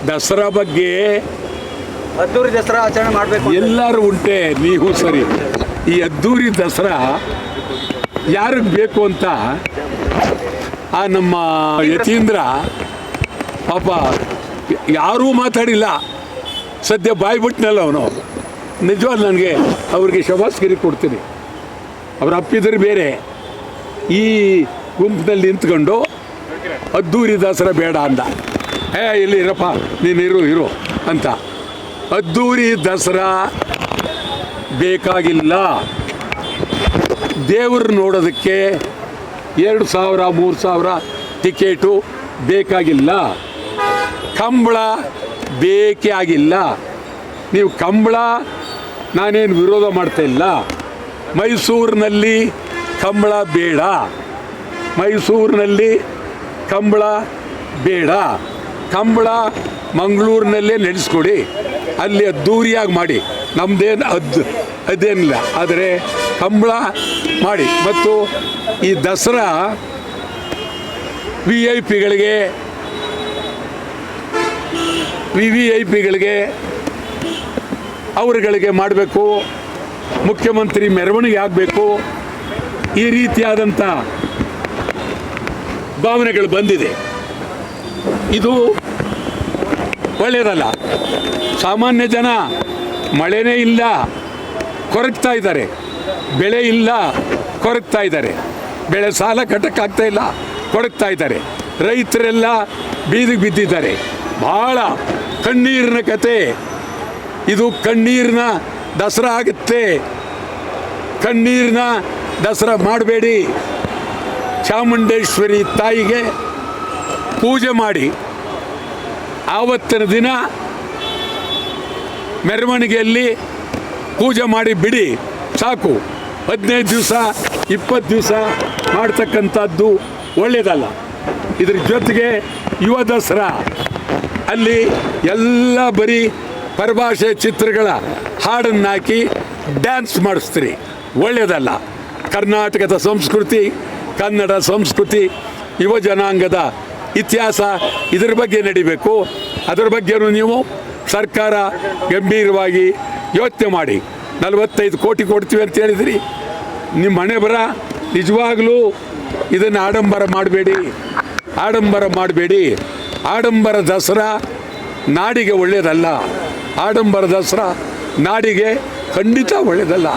ದಸರಾ ಬಗ್ಗೆ ಅದ್ದೂರಿ ದಸರಾ ಆಚರಣೆ ಮಾಡಬೇಕು ಎಲ್ಲರೂ ಉಂಟೆ, ನೀವು ಸರಿ. ಈ ಅದ್ದೂರಿ ದಸರಾ ಯಾರಿಗೆ ಬೇಕು ಅಂತ ನಮ್ಮ ಯತೀಂದ್ರ ಪಾಪ ಯಾರೂ ಮಾತಾಡಿಲ್ಲ, ಸದ್ಯ ಬಾಯ್ಬಿಟ್ನಲ್ಲ ಅವನು. ನಿಜವಾದ ನನಗೆ ಅವ್ರಿಗೆ ಶಬಾಸ್ಗಿರಿ ಕೊಡ್ತೀನಿ. ಅವ್ರ ಅಪ್ಪಿದ್ರು ಬೇರೆ ಈ ಗುಂಪಿನಲ್ಲಿ ನಿಂತ್ಕೊಂಡು ಅದ್ದೂರಿ ದಸರಾ ಬೇಡ ಅಂದ. ಇಲ್ಲಿ ಇರಪ್ಪ, ನೀನು ಇರು ಅಂತ. ಅದ್ದೂರಿ ದಸರಾ ಬೇಕಾಗಿಲ್ಲ. ದೇವರು ನೋಡೋದಕ್ಕೆ 2,000 3,000 ಟಿಕೆಟು ಬೇಕಾಗಿಲ್ಲ. ಕಂಬಳ ಬೇಕೇ ಆಗಿಲ್ಲ. ನೀವು ಕಂಬಳ ನಾನೇನು ವಿರೋಧ ಮಾಡ್ತಾ ಇಲ್ಲ. ಮೈಸೂರಿನಲ್ಲಿ ಕಂಬಳ ಬೇಡ, ಮೈಸೂರಿನಲ್ಲಿ ಕಂಬಳ ಬೇಡ. ಕಂಬಳ ಮಂಗಳೂರಿನಲ್ಲೇ ನಡೆಸ್ಕೊಡಿ, ಅಲ್ಲಿ ಅದ್ದೂರಿಯಾಗಿ ಮಾಡಿ, ನಮ್ಮದೇನು ಅದೇನಿಲ್ಲ. ಆದರೆ ಕಂಬಳ ಮಾಡಿ. ಮತ್ತು ಈ ದಸರಾ ವಿ ಐ ಪಿಗಳಿಗೆ ಅವರುಗಳಿಗೆ ಮಾಡಬೇಕು. ಮುಖ್ಯಮಂತ್ರಿ ಮೆರವಣಿಗೆ ಆಗಬೇಕು. ಈ ರೀತಿಯಾದಂಥ ಭಾವನೆಗಳು ಬಂದಿದೆ. ಇದು ಒಳ್ಳೆಯದಲ್ಲ. ಸಾಮಾನ್ಯ ಜನ ಮಳೆನೇ ಇಲ್ಲ, ಕೊರಗ್ತಾ ಇದ್ದಾರೆ. ಬೆಳೆ ಇಲ್ಲ, ಕೊರಗ್ತಾ ಇದ್ದಾರೆ. ಬೆಳೆ ಸಾಲ ಕಟ್ಟಕ್ಕಾಗ್ತಾ ಇಲ್ಲ, ಕೊರಗ್ತಾ ಇದ್ದಾರೆ. ರೈತರೆಲ್ಲ ಬೀದಿಗೆ ಬಿದ್ದಿದ್ದಾರೆ. ಭಾಳ ಕಣ್ಣೀರಿನ ಕತೆ ಇದು. ಕಣ್ಣೀರಿನ ದಸರಾ ಆಗುತ್ತೆ. ಕಣ್ಣೀರಿನ ದಸರಾ ಮಾಡಬೇಡಿ. ಚಾಮುಂಡೇಶ್ವರಿ ತಾಯಿಗೆ ಪೂಜೆ ಮಾಡಿ ಆವತ್ತಿನ ದಿನ ಮೆರವಣಿಗೆಯಲ್ಲಿ ಪೂಜೆ ಮಾಡಿ ಬಿಡಿ, ಸಾಕು. 15 ದಿವಸ 20 ದಿವಸ ಮಾಡ್ತಕ್ಕಂಥದ್ದು ಒಳ್ಳೆಯದಲ್ಲ. ಇದ್ರ ಜೊತೆಗೆ ಯುವ ದಸರಾ ಅಲ್ಲಿ ಎಲ್ಲ ಬರೀ ಪರಭಾಷೆ ಚಿತ್ರಗಳ ಹಾಡನ್ನು ಹಾಕಿ ಡ್ಯಾನ್ಸ್ ಮಾಡಿಸ್ತೀರಿ, ಒಳ್ಳೆಯದಲ್ಲ. ಕರ್ನಾಟಕದ ಸಂಸ್ಕೃತಿ, ಕನ್ನಡ ಸಂಸ್ಕೃತಿ, ಯುವ ಜನಾಂಗದ ಇತಿಹಾಸ, ಇದರ ಬಗ್ಗೆ ನಡಿಬೇಕು. ಅದರ ಬಗ್ಗೆಯೂ ನೀವು ಸರ್ಕಾರ ಗಂಭೀರವಾಗಿ ಯೋಚನೆ ಮಾಡಿ. 45 ಕೋಟಿ ಕೊಡ್ತೀವಿ ಅಂತ ಹೇಳಿದ್ರಿ. ನಿಮ್ಮ ಹಣೆ ಬರ. ನಿಜವಾಗಲೂ ಇದನ್ನು ಆಡಂಬರ ಮಾಡಬೇಡಿ. ಆಡಂಬರ ದಸರಾ ನಾಡಿಗೆ ಒಳ್ಳೆಯದಲ್ಲ. ಆಡಂಬರ ದಸರಾ ನಾಡಿಗೆ ಖಂಡಿತ ಒಳ್ಳೆಯದಲ್ಲ.